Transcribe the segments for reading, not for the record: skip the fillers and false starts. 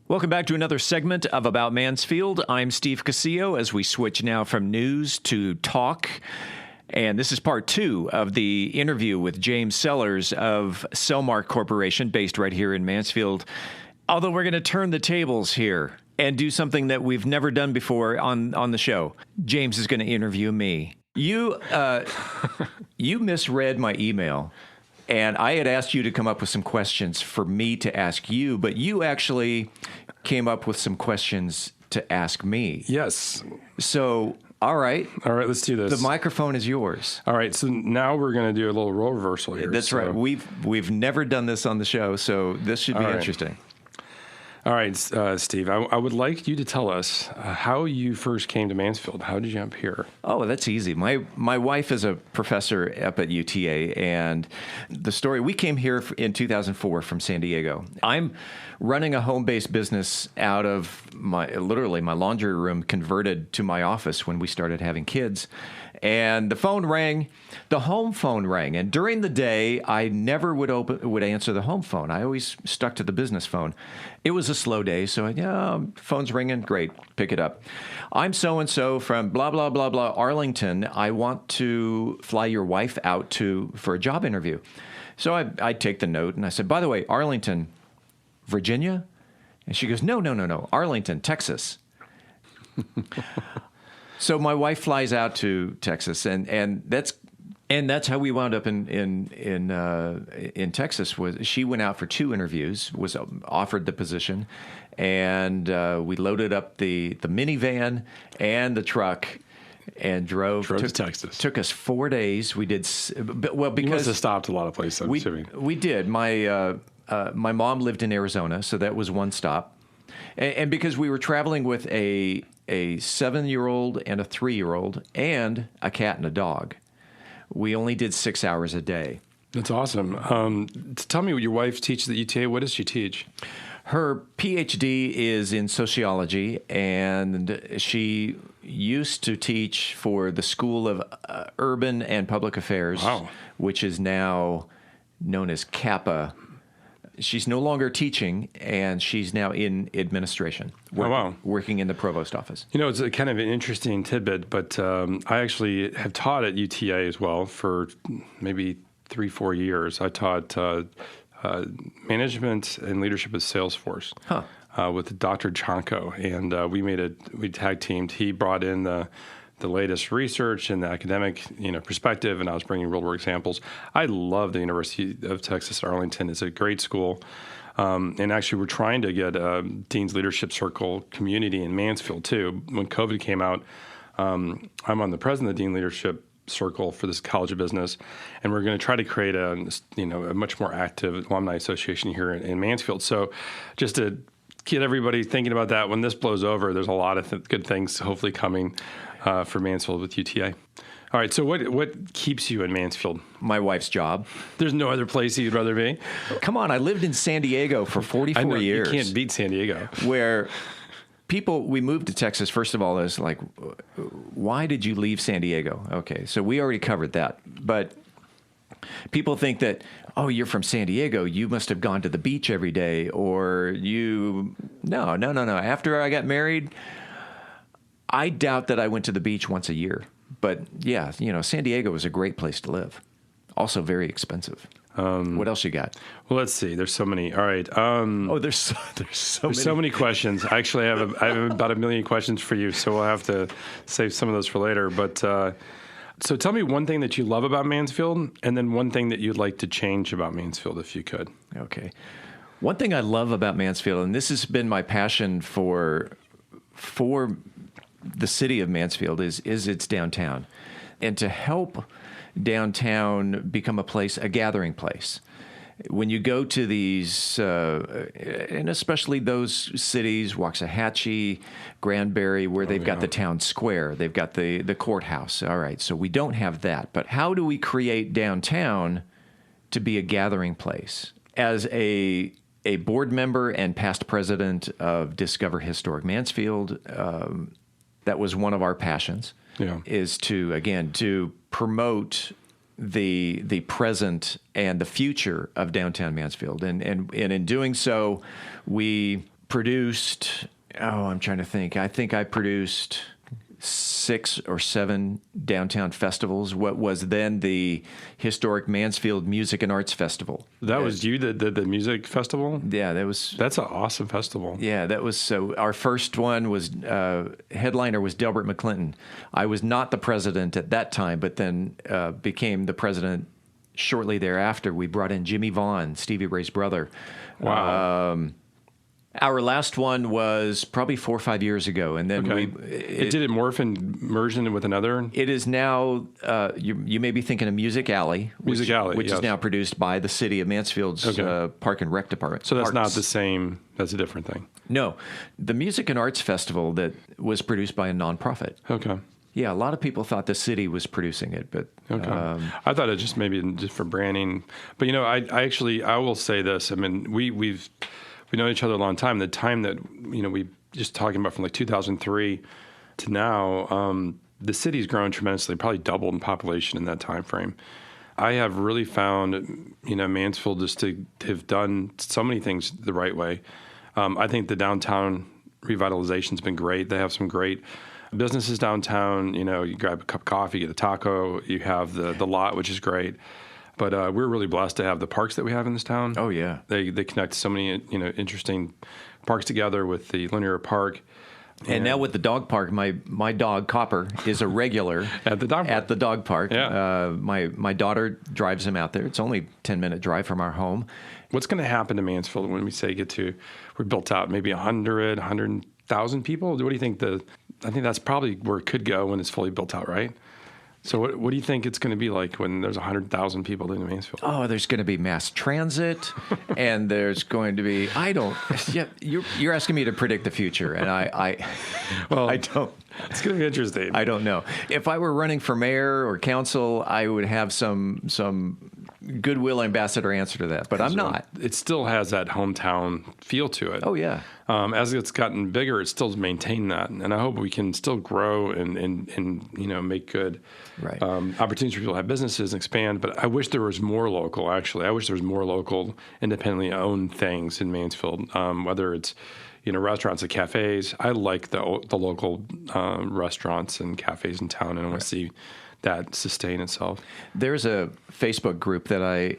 Welcome back to another segment of About Mansfield. I'm Steve Cosio as we switch now from news to talk. And this is part 2 of the interview with James Sellers of Sellmark Corporation, based right here in Mansfield. Although we're going to turn the tables here and do something that we've never done before on the show. James is going to interview me. You misread my email. And I had asked you to come up with some questions for me to ask you, but you actually came up with some questions to ask me. Yes. So, all right. All right, let's do this. The microphone is yours. All right, so now we're going to do a little role reversal here. That's right. We've never done this on the show, so this should be interesting. All right, Steve, I would like you to tell us how you first came to Mansfield. How did you jump here? Oh, that's easy. My wife is a professor up at UTA, and the story, we came here in 2004 from San Diego. I'm running a home-based business out of my laundry room converted to my office when we started having kids. And the phone rang, the home phone rang. And during the day, I never would answer the home phone. I always stuck to the business phone. It was a slow day, so phone's ringing, great, pick it up. I'm so-and-so from blah, blah, blah, blah, Arlington. I want to fly your wife out for a job interview. So I take the note, and I said, by the way, Arlington, Virginia? And she goes, no, Arlington, Texas. So my wife flies out to Texas, and that's how we wound up in Texas. Was she went out for 2 interviews, was offered the position, and we loaded up the minivan and the truck and drove to Texas. Took us 4 days. We did because you must have stopped a lot of places. I'm assuming. We did. My mom lived in Arizona, so that was one stop, and because we were traveling with a 7-year-old and a 3-year-old and a cat and a dog. We only did 6 hours a day. That's awesome. Tell me, what your wife teaches at UTA. What does she teach? Her PhD is in sociology, and she used to teach for the School of Urban and Public Affairs, which is now known as Kappa. She's no longer teaching, and she's now in administration, working in the provost office. You know, it's a kind of an interesting tidbit, but I actually have taught at UTA as well for maybe 3-4 years. I taught management and leadership of Salesforce with Dr. Chanko, and we tag teamed. He brought in the latest research and the academic, perspective, and I was bringing real-world examples. I love the University of Texas at Arlington. It's a great school. And actually, we're trying to get a Dean's Leadership Circle community in Mansfield, too. When COVID came out, I'm on the president of the Dean Leadership Circle for this College of Business, and we're going to try to create a much more active alumni association here in Mansfield. So just to get everybody thinking about that, when this blows over, there's a lot of good things hopefully coming for Mansfield with UTA. All right, so what keeps you in Mansfield? My wife's job. There's no other place you'd rather be? Come on, I lived in San Diego for 44 years. You can't beat San Diego. Where we moved to Texas, first of all, is like, why did you leave San Diego? Okay, so we already covered that. But people think that, oh, you're from San Diego, you must have gone to the beach every day, or No. After I got married, I doubt that I went to the beach once a year. But yeah, San Diego is a great place to live. Also very expensive. What else you got? Well, let's see. There's so many. All right. There's so many questions. Actually, I have about 1 million questions for you, so we'll have to save some of those for later. But so tell me one thing that you love about Mansfield, and then one thing that you'd like to change about Mansfield, if you could. Okay. One thing I love about Mansfield, and this has been my passion for the city of Mansfield, is its downtown, and to help downtown become a gathering place. When you go to these, and especially those cities, Waxahachie, Granbury, where they've got the town square, they've got the courthouse. All right, so we don't have that. But how do we create downtown to be a gathering place? As a board member and past president of Discover Historic Mansfield, that was one of our passions, is to promote the present and the future of downtown Mansfield. And in doing so, we produced, I'm trying to think. I think I produced 6 or 7 downtown festivals, what was then the historic Mansfield Music and Arts Festival. That was you that did the music festival? Yeah, That's an awesome festival. Yeah, that was so. Our first one was headliner was Delbert McClinton. I was not the president at that time, but then became the president shortly thereafter. We brought in Jimmy Vaughn, Stevie Ray's brother. Wow. Our last one was probably 4 or 5 years ago, and then did it morph and merge into with another? It is now. You may be thinking of Music Alley, which yes. is now produced by the city of Mansfield's Park and Rec Department. So that's not the same. That's a different thing. No, the Music and Arts Festival that was produced by a nonprofit. Okay. Yeah, a lot of people thought the city was producing it, but I thought it just maybe just for branding. But I will say this. I mean, we've known each other a long time. The time that we just talking about from like 2003 to now, the city's grown tremendously, probably doubled in population in that time frame. I have really found Mansfield just to have done so many things the right way. I think the downtown revitalization's been great. They have some great businesses downtown. You grab a cup of coffee, get a taco. You have the lot, which is great. But we're really blessed to have the parks that we have in this town. Oh yeah, they connect so many interesting parks together with the linear park. And now with the dog park, my dog Copper is a regular at the dog park. Yeah. My daughter drives him out there. It's only a 10-minute drive from our home. What's going to happen to Mansfield when we say we're built out maybe 100,000 people? What do you think? I think that's probably where it could go when it's fully built out, right? So what do you think it's going to be like when there's 100,000 people in Mansfield? Oh, there's going to be mass transit, and there's going to be you're asking me to predict the future, and I don't. It's going to be interesting. I don't know. If I were running for mayor or council, I would have some goodwill ambassador answer to that, but I'm not. It still has that hometown feel to it. Oh yeah. As it's gotten bigger, it still maintained that, and I hope we can still grow and make good opportunities for people to have businesses and expand. But I wish there was more local. Actually, I wish there was more local, independently owned things in Mansfield. Whether it's restaurants and cafes. I like the local restaurants and cafes in town, and I want to see that sustain itself. There's a Facebook group that I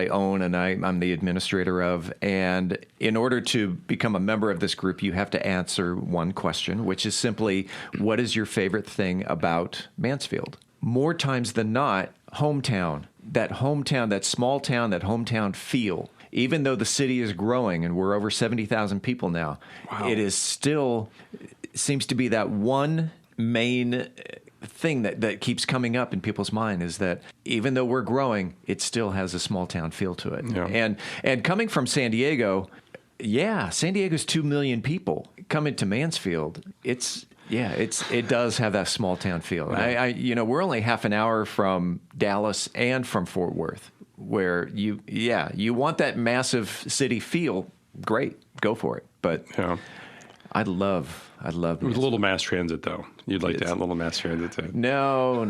own, and I'm the administrator of. And in order to become a member of this group, you have to answer one question, which is simply, what is your favorite thing about Mansfield? More times than not, hometown, that small town, that hometown feel. Even though the city is growing and we're over 70,000 people now, It is still seems to be that one main thing that keeps coming up in people's mind is that even though we're growing, it still has a small town feel to it. Yeah. And coming from San Diego, San Diego's 2 million people. Coming to Mansfield, it does have that small town feel. Yeah. We're only half an hour from Dallas and from Fort Worth, where you want that massive city feel. Great, go for it. But I love with a little mass transit, though. You'd like to add a little mass transit to it. No.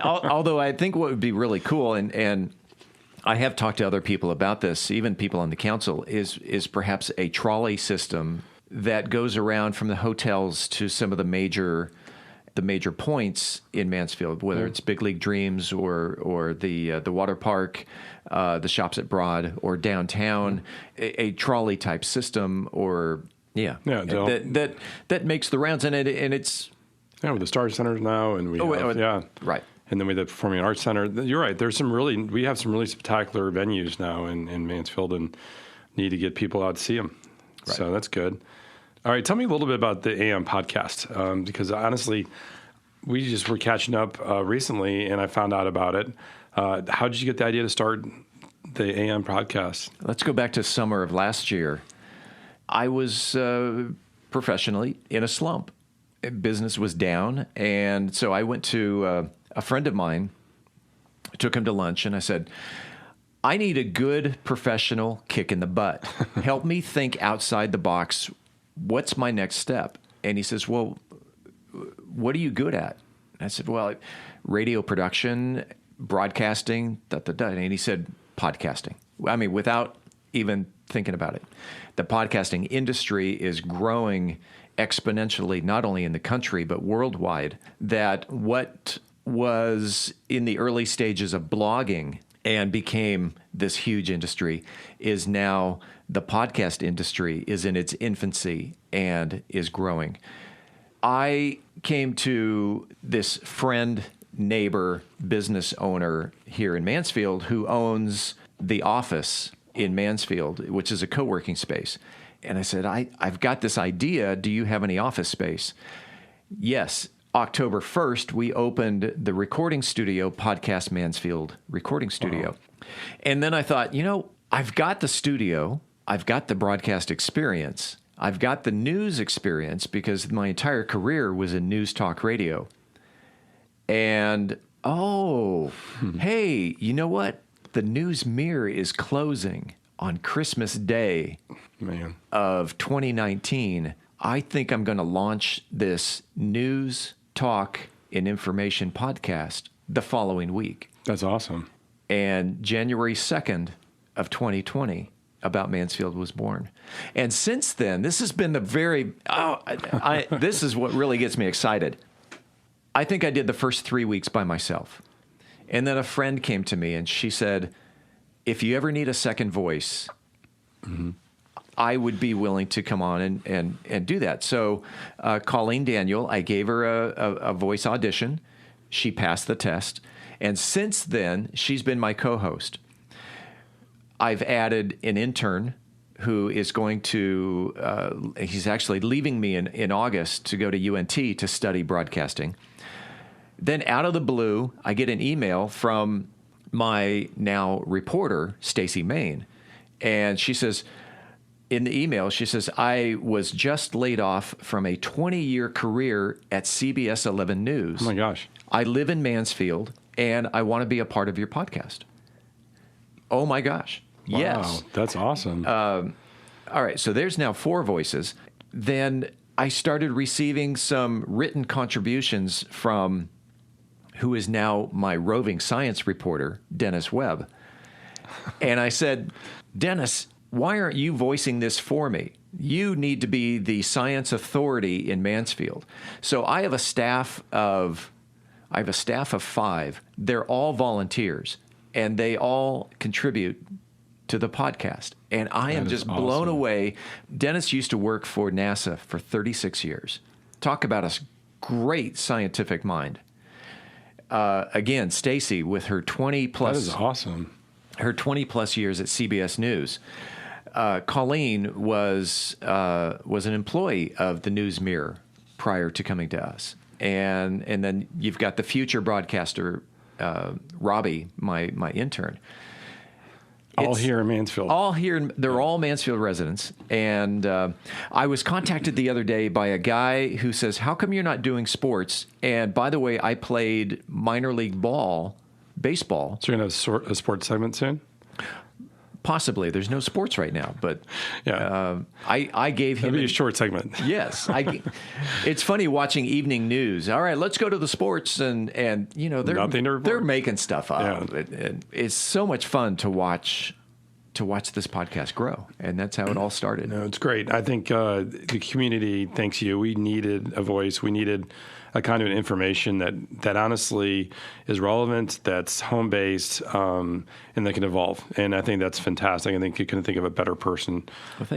Although I think what would be really cool, and I have talked to other people about this, even people on the council, is perhaps a trolley system that goes around from the hotels to some of the major points in Mansfield, whether it's Big League Dreams or the water park, the shops at Broad, or downtown, a trolley type system, or that makes the rounds, and it's with the Star Centers now, and we right. And then with the Performing Arts Center, you're right. We have some really spectacular venues now in Mansfield, and need to get people out to see them. Right. So that's good. All right, tell me a little bit about the AM podcast, because honestly, we just were catching up recently, and I found out about it. How did you get the idea to start the AM podcast? Let's go back to summer of last year. I was professionally in a slump. Business was down, and so I went to a friend of mine, took him to lunch, and I said, I need a good professional kick in the butt. Help me think outside the box. What's my next step? And he says, well, what are you good at? And I said, well, radio production, broadcasting, And he said, podcasting. I mean, without even thinking about it. The podcasting industry is growing exponentially, not only in the country, but worldwide, that what was in the early stages of blogging and became this huge industry is now the podcast industry is in its infancy and is growing. I came to this friend, neighbor, business owner here in Mansfield who owns the office in Mansfield, which is a co-working space. And I said, I've got this idea. Do you have any office space? Yes. October 1st, we opened the recording studio, Podcast Mansfield Recording Studio. Wow. And then I thought, I've got the studio. I've got the broadcast experience. I've got the news experience because my entire career was in news talk radio. And, hey, you know what? The News Mirror is closing on Christmas Day of 2019. I think I'm going to launch this news, talk, and information podcast the following week. That's awesome. And January 2nd of 2020, About Mansfield was born. And since then, this has been this is what really gets me excited. I think I did the first 3 weeks by myself. And then a friend came to me and she said, if you ever need a second voice, I would be willing to come on and do that. So Colleen Daniel, I gave her a voice audition. She passed the test. And since then, she's been my co-host. I've added an intern who is going to, he's actually leaving me in August to go to UNT to study broadcasting. Then out of the blue, I get an email from my now reporter, Stacy Main. And she says, in the email, she says, I was just laid off from a 20-year career at CBS 11 News. Oh, my gosh. I live in Mansfield, and I want to be a part of your podcast. Oh, my gosh. Wow, yes. That's awesome. All right, so there's now 4 voices. Then I started receiving some written contributions from who is now my roving science reporter, Dennis Webb. And I said, Dennis, why aren't you voicing this for me? You need to be the science authority in Mansfield. So I have a staff of 5. They're all volunteers, and they all contribute to the podcast. And I am just blown away. Dennis used to work for NASA for 36 years. Talk about a great scientific mind. Again, Stacy with her 20 plus. That is awesome. Her 20 plus years at CBS News. Colleen was an employee of the News Mirror prior to coming to us, and then you've got the future broadcaster, Robbie, my intern. All here in Mansfield. All here. They're all Mansfield residents. And I was contacted the other day by a guy who says, how come you're not doing sports? And by the way, I played minor league baseball. So you're going to have a sports segment soon? Possibly. There's no sports right now, but yeah. I gave him... That'd be a short segment. Yes. It's funny watching evening news. All right, let's go to the sports, and they're making stuff up. Yeah. It's so much fun to watch this podcast grow, and that's how it all started. No, it's great. I think the community thanks you. We needed a voice. We needed a kind of information that honestly is relevant, that's home-based, and that can evolve. And I think that's fantastic. I think you couldn't think of a better person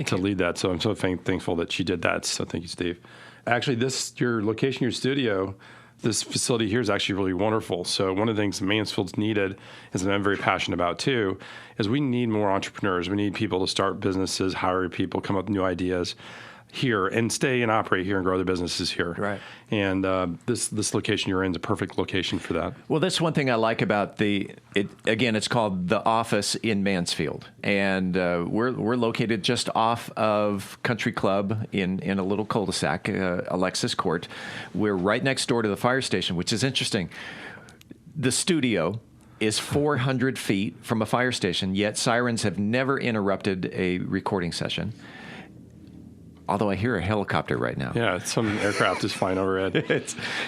to lead that. So I'm so thankful that she did that. So thank you, Steve. Actually, your location, your studio, this facility here is actually really wonderful. So one of the things Mansfield's needed, and I'm very passionate about too, is we need more entrepreneurs. We need people to start businesses, hire people, come up with new ideas here and stay and operate here and grow their businesses here. Right. And this location you're in is a perfect location for that. Well, that's one thing I like about it's called The Office in Mansfield. And we're located just off of Country Club in a little cul-de-sac, Alexis Court. We're right next door to the fire station, which is interesting. The studio is 400 feet from a fire station, yet sirens have never interrupted a recording session. Although I hear a helicopter right now. Yeah, some aircraft is flying overhead.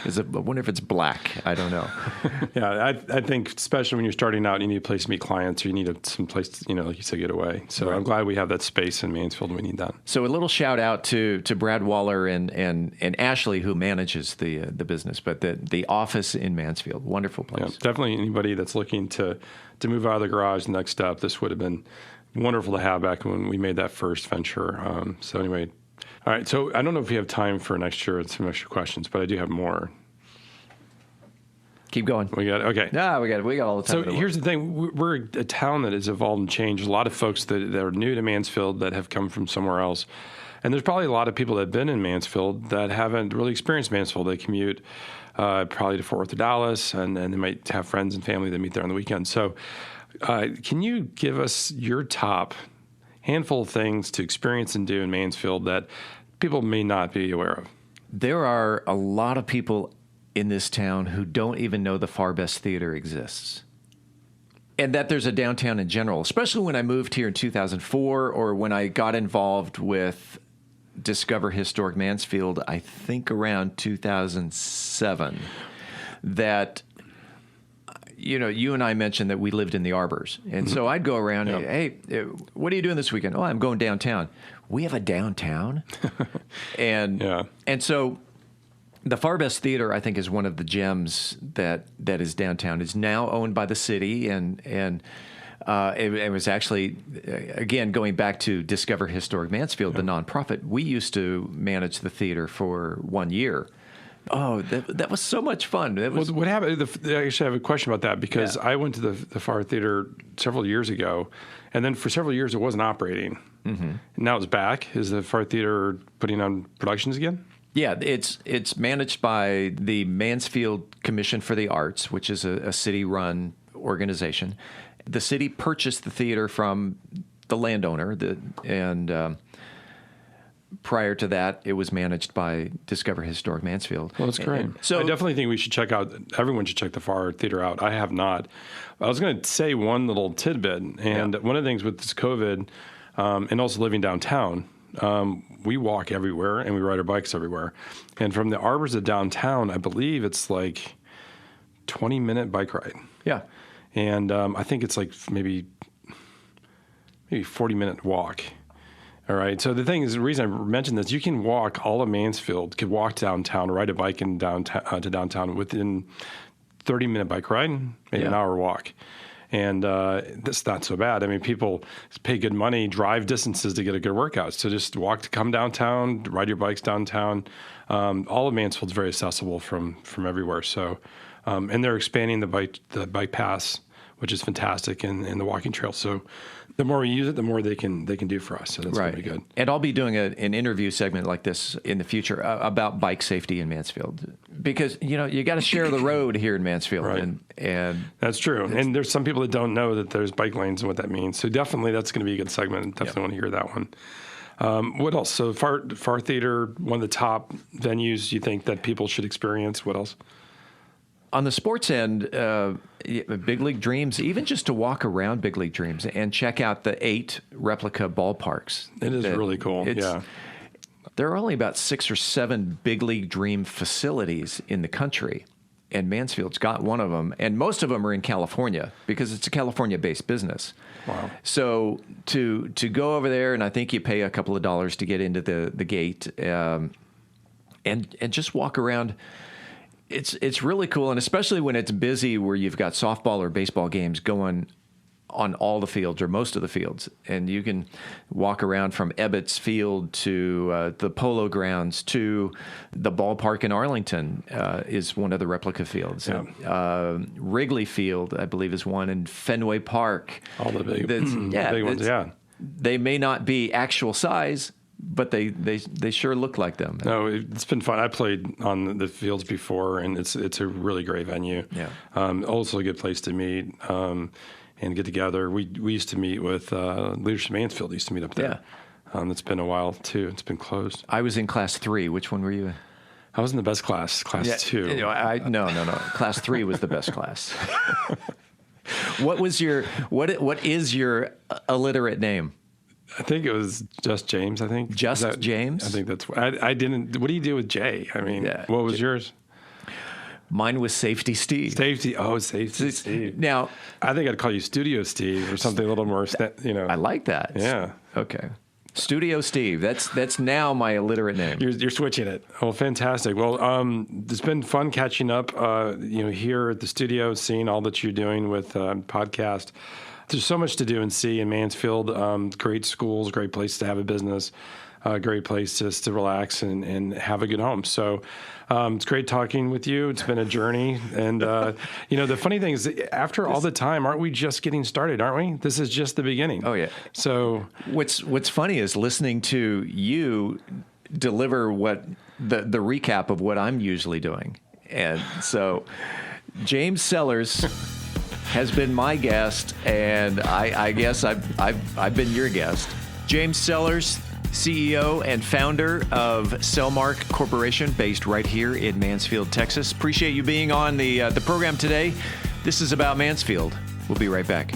I wonder if it's black. I don't know. Yeah, I think especially when you're starting out, you need a place to meet clients, or you need some place to, like you said, get away. So right. I'm glad we have that space in Mansfield. We need that. So a little shout out to Brad Waller and Ashley, who manages the business, but the office in Mansfield, wonderful place. Yeah, definitely anybody that's looking to move out of the garage, the next step, this would have been wonderful to have back when we made that first venture. So anyway. All right, so I don't know if we have time for some extra questions, but I do have more. Keep going. We got okay. No, we got all the time. So here's the thing: we're a town that has evolved and changed. A lot of folks that are new to Mansfield that have come from somewhere else, and there's probably a lot of people that have been in Mansfield that haven't really experienced Mansfield. They commute probably to Fort Worth or Dallas, and they might have friends and family that meet there on the weekend. So, can you give us your top handful of things to experience and do in Mansfield that people may not be aware of? There are a lot of people in this town who don't even know the Far Best Theater exists. And that there's a downtown in general, especially when I moved here in 2004 or when I got involved with Discover Historic Mansfield, I think around 2007, that you and I mentioned that we lived in the Arbors. And so I'd go around and, hey, what are you doing this weekend? Oh, I'm going downtown. We have a downtown? And so the Far Best Theater, I think, is one of the gems that is downtown. It's now owned by the city, and it was actually, again, going back to Discover Historic Mansfield, the nonprofit, we used to manage the theater for 1 year. Oh, that was so much fun. What happened? I actually have a question about that because I went to the Far Theater several years ago, and then for several years it wasn't operating. Mm-hmm. Now it's back. Is the Far Theater putting on productions again? Yeah, it's managed by the Mansfield Commission for the Arts, which is a city-run organization. The city purchased the theater from the landowner, and prior to that, it was managed by Discover Historic Mansfield. Well, that's great. So I definitely think we should everyone should check the Far Theater out. I have not. I was going to say one little tidbit, and one of the things with this COVID, and also living downtown, we walk everywhere and we ride our bikes everywhere. And from the Arbors to downtown, I believe it's like 20-minute bike ride. Yeah. And I think it's like maybe 40-minute walk. All right. So the thing is, the reason I mentioned this, you can walk all of Mansfield, could walk downtown, ride a bike in downtown to downtown within 30-minute bike ride, maybe an hour walk. And that's not so bad. I mean, people pay good money, drive distances to get a good workout. So just come downtown, ride your bikes downtown. All of Mansfield's very accessible from everywhere. So, and they're expanding the bike paths, which is fantastic, and the walking trail. So the more we use it, the more they can do for us. So that's going to be good. And I'll be doing an interview segment like this in the future about bike safety in Mansfield, because you got to share the road here in Mansfield, right. and that's true. And there's some people that don't know that there's bike lanes and what that means. So definitely that's going to be a good segment. Definitely want to hear that one. What else? So Far Theater, one of the top venues you think that people should experience. What else? On the sports end, Big League Dreams, even just to walk around Big League Dreams and check out the 8 replica ballparks. It is really cool. There are only about 6 or 7 Big League Dream facilities in the country, and Mansfield's got one of them. And most of them are in California because it's a California-based business. Wow. So to go over there, and I think you pay a couple of dollars to get into the gate, and just walk around. It's really cool, and especially when it's busy where you've got softball or baseball games going on all the fields or most of the fields, and you can walk around from Ebbets Field to the Polo Grounds to the ballpark in Arlington is one of the replica fields. Yeah. Wrigley Field, I believe, is one, and Fenway Park. All the big ones, yeah. They may not be actual size, but they sure look like them. No, it's been fun. I played on the fields before, and it's a really great venue. Yeah. Also a good place to meet and get together. We used to meet with Leadership Mansfield. Used to meet up there. Yeah. It's been a while too. It's been closed. I was in Class 3. Which one were you in? I was in the best class, Class 2. No. Class 3 was the best class. What is your illiterate name? I think it was just James. I think James. I think that's. I didn't. What do you do with Jay? I mean, what was yours? Mine was Safety Steve. Safety Steve. Now, I think I'd call you Studio Steve or something a little more. I like that. Yeah. Okay. Studio Steve. That's now my illiterate name. You're switching it. Oh, fantastic. Well, it's been fun catching up. Here at the studio, seeing all that you're doing with podcast. There's so much to do and see in Mansfield. Great schools, great place to have a business, great place just to relax and have a good home. So it's great talking with you. It's been a journey. And, the funny thing is, after all the time, aren't we just getting started, aren't we? This is just the beginning. Oh, yeah. So what's funny is listening to you deliver what the recap of what I'm usually doing. And so James Sellers has been my guest, and I guess I've been your guest. James Sellers, CEO and founder of Sellmark Corporation, based right here in Mansfield, Texas. Appreciate you being on the program today. This is About Mansfield. We'll be right back.